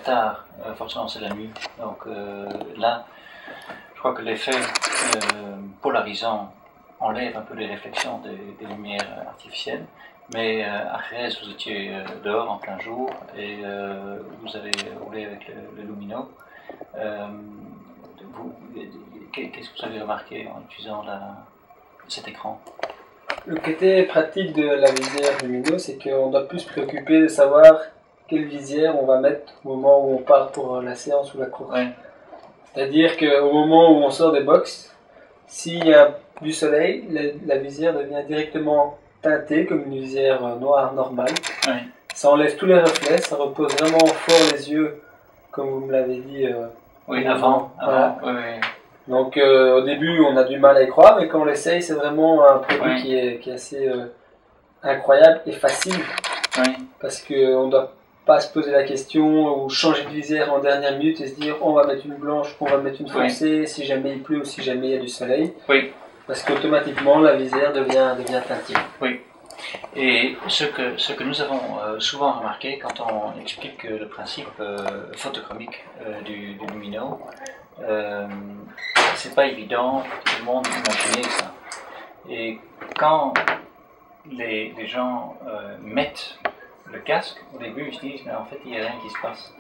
tard, forcément c'est la nuit. Donc là, je crois que l'effet polarisant enlève un peu les réflexions des lumières artificielles. Mais à Jerez, vous étiez dehors en plein jour et vous avez roulé avec le Lumino. Qu'est-ce que vous avez remarqué en utilisant cet écran? Le côté pratique de la visière Lumino, c'est qu'on doit plus se préoccuper de savoir quelle visière on va mettre au moment où on part pour la séance ou la course. Ouais. C'est-à-dire qu'au moment où on sort des box, s'il y a du soleil, la visière devient directement teintée comme une visière noire normale. Ouais. Ça enlève tous les reflets, ça repose vraiment fort les yeux, comme vous me l'avez dit. Oui, avant. Voilà. Oui, oui. Donc au début on a du mal à y croire, mais quand on l'essaye, c'est vraiment un produit Oui. qui est assez incroyable et facile. Oui. Parce qu'on ne doit pas se poser la question ou changer de visière en dernière minute et se dire on va mettre une blanche, on va mettre une foncée, si jamais il pleut ou si jamais il y a du soleil. Oui. Parce qu'automatiquement la visière devient teintée. Oui. Et ce que nous avons souvent remarqué quand on explique le principe photochromique du Lumino, c'est pas évident pour tout le monde d'imaginer ça. Et quand les gens mettent le casque, au début ils se disent mais en fait il n'y a rien qui se passe.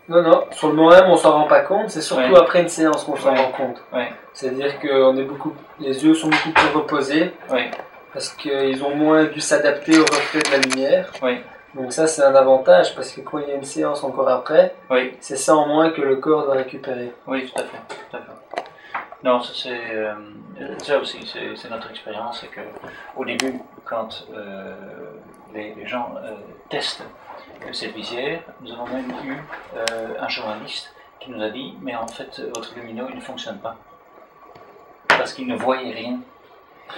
Non, sur le moment même on s'en rend pas compte, c'est surtout après une séance qu'on s'en rend compte. C'est-à-dire que les yeux sont beaucoup plus reposés, parce qu'ils ont moins dû s'adapter au reflet de la lumière. Donc ça c'est un avantage, parce que quand il y a une séance encore après, c'est ça en moins que le corps doit récupérer. Oui, tout à fait. Tout à fait. Non, ça aussi, c'est notre expérience, c'est qu'au début, quand les gens testent cette visière, nous avons même eu un journaliste qui nous a dit mais en fait votre Lumino il ne fonctionne pas parce qu'il ne voyait rien.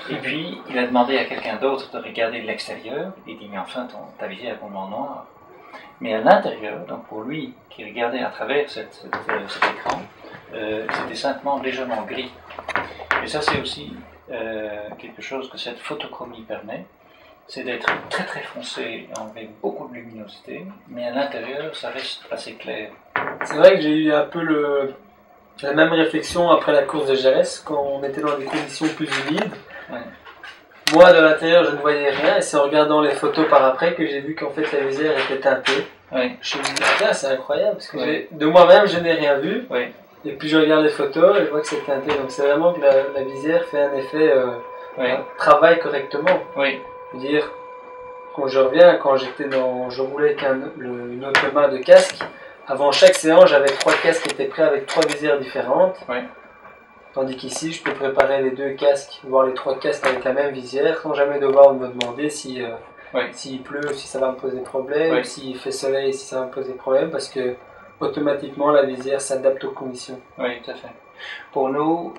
Et puis il a demandé à quelqu'un d'autre de regarder de l'extérieur. Il dit mais enfin ta visière est complètement noire. Mais à l'intérieur, donc pour lui qui regardait à travers cet écran, c'était simplement légèrement gris. Et ça c'est aussi quelque chose que cette photochromie permet. C'est d'être très très foncé avec beaucoup de luminosité, mais à l'intérieur ça reste assez clair. C'est vrai que j'ai eu un peu la même réflexion après la course de Jerez, quand on était dans des conditions plus humides. Moi de l'intérieur je ne voyais rien, et c'est en regardant les photos par après que j'ai vu qu'en fait la visière était teintée. Je me suis dit c'est incroyable, parce que de moi-même je n'ai rien vu, et puis je regarde les photos et je vois que c'est teinté. Donc c'est vraiment que la visière fait un effet, travaille correctement. Je veux dire, quand je reviens, je roulais avec une autre main de casque, avant chaque séance, j'avais 3 casques qui étaient prêts avec 3 visières différentes. Tandis qu'ici, je peux préparer les 2 casques, voire les 3 casques avec la même visière, sans jamais devoir me demander s'il pleut, si ça va me poser problème, s'il fait soleil, si ça va me poser problème, parce que automatiquement la visière s'adapte aux conditions. Oui, tout à fait. Pour nous,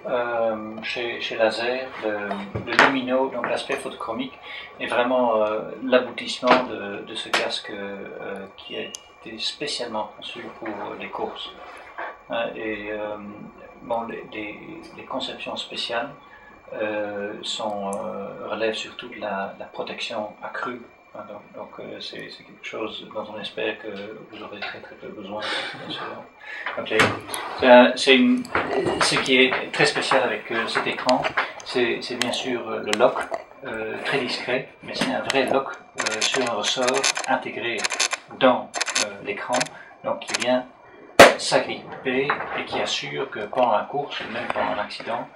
chez Laser, le Lumino, donc l'aspect photochromique, est vraiment l'aboutissement de ce casque qui a été spécialement conçu pour les courses. Les conceptions spéciales relèvent surtout de la protection accrue. Donc c'est quelque chose dont on espère que vous aurez très très peu besoin, bien sûr. Ce qui est très spécial avec cet écran, c'est bien sûr le lock, très discret, mais c'est un vrai lock sur un ressort intégré dans l'écran, donc qui vient s'agripper et qui assure que pendant la course, même pendant l'accident,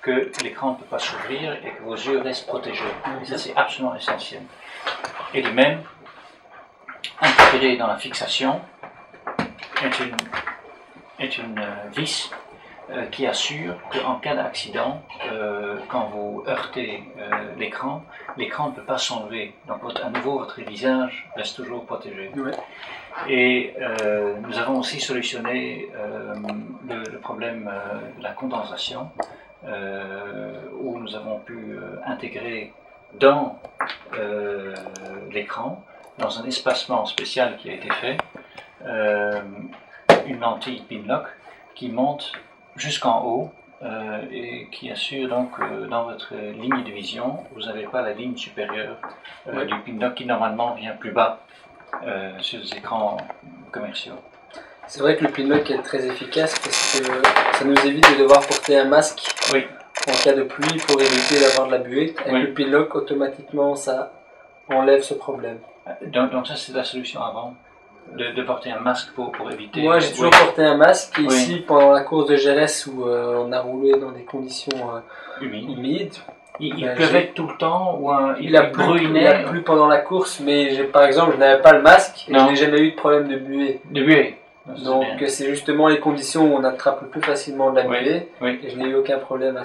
que l'écran ne peut pas s'ouvrir et que vos yeux restent protégés. Et ça c'est absolument essentiel. Et de même, intégré dans la fixation est une vis qui assure qu'en cas d'accident, quand vous heurtez l'écran ne peut pas s'enlever. Donc à nouveau, votre visage reste toujours protégé. Et nous avons aussi solutionné le problème de la condensation, où nous avons pu intégrer dans l'écran, dans un espacement spécial qui a été fait, une lentille Pinlock qui monte jusqu'en haut et qui assure donc que dans votre ligne de vision, vous n'avez pas la ligne supérieure du Pinlock qui normalement vient plus bas sur les écrans commerciaux. C'est vrai que le Pinlock est très efficace parce que ça nous évite de devoir porter un masque Oui. en cas de pluie pour éviter d'avoir de la buée. Avec Oui. le Pinlock, automatiquement, ça enlève ce problème. Donc ça, c'est la solution avant, de porter un masque pour éviter... Moi, j'ai toujours porté un masque. Et ici, pendant la course de Jerez où on a roulé dans des conditions humides, il pleuvait tout le temps ou il a plu pendant la course, mais par exemple, je n'avais pas le masque et je n'ai jamais eu de problème de buée. De buée. Donc c'est justement les conditions où on attrape le plus facilement de la buée et je n'ai eu aucun problème à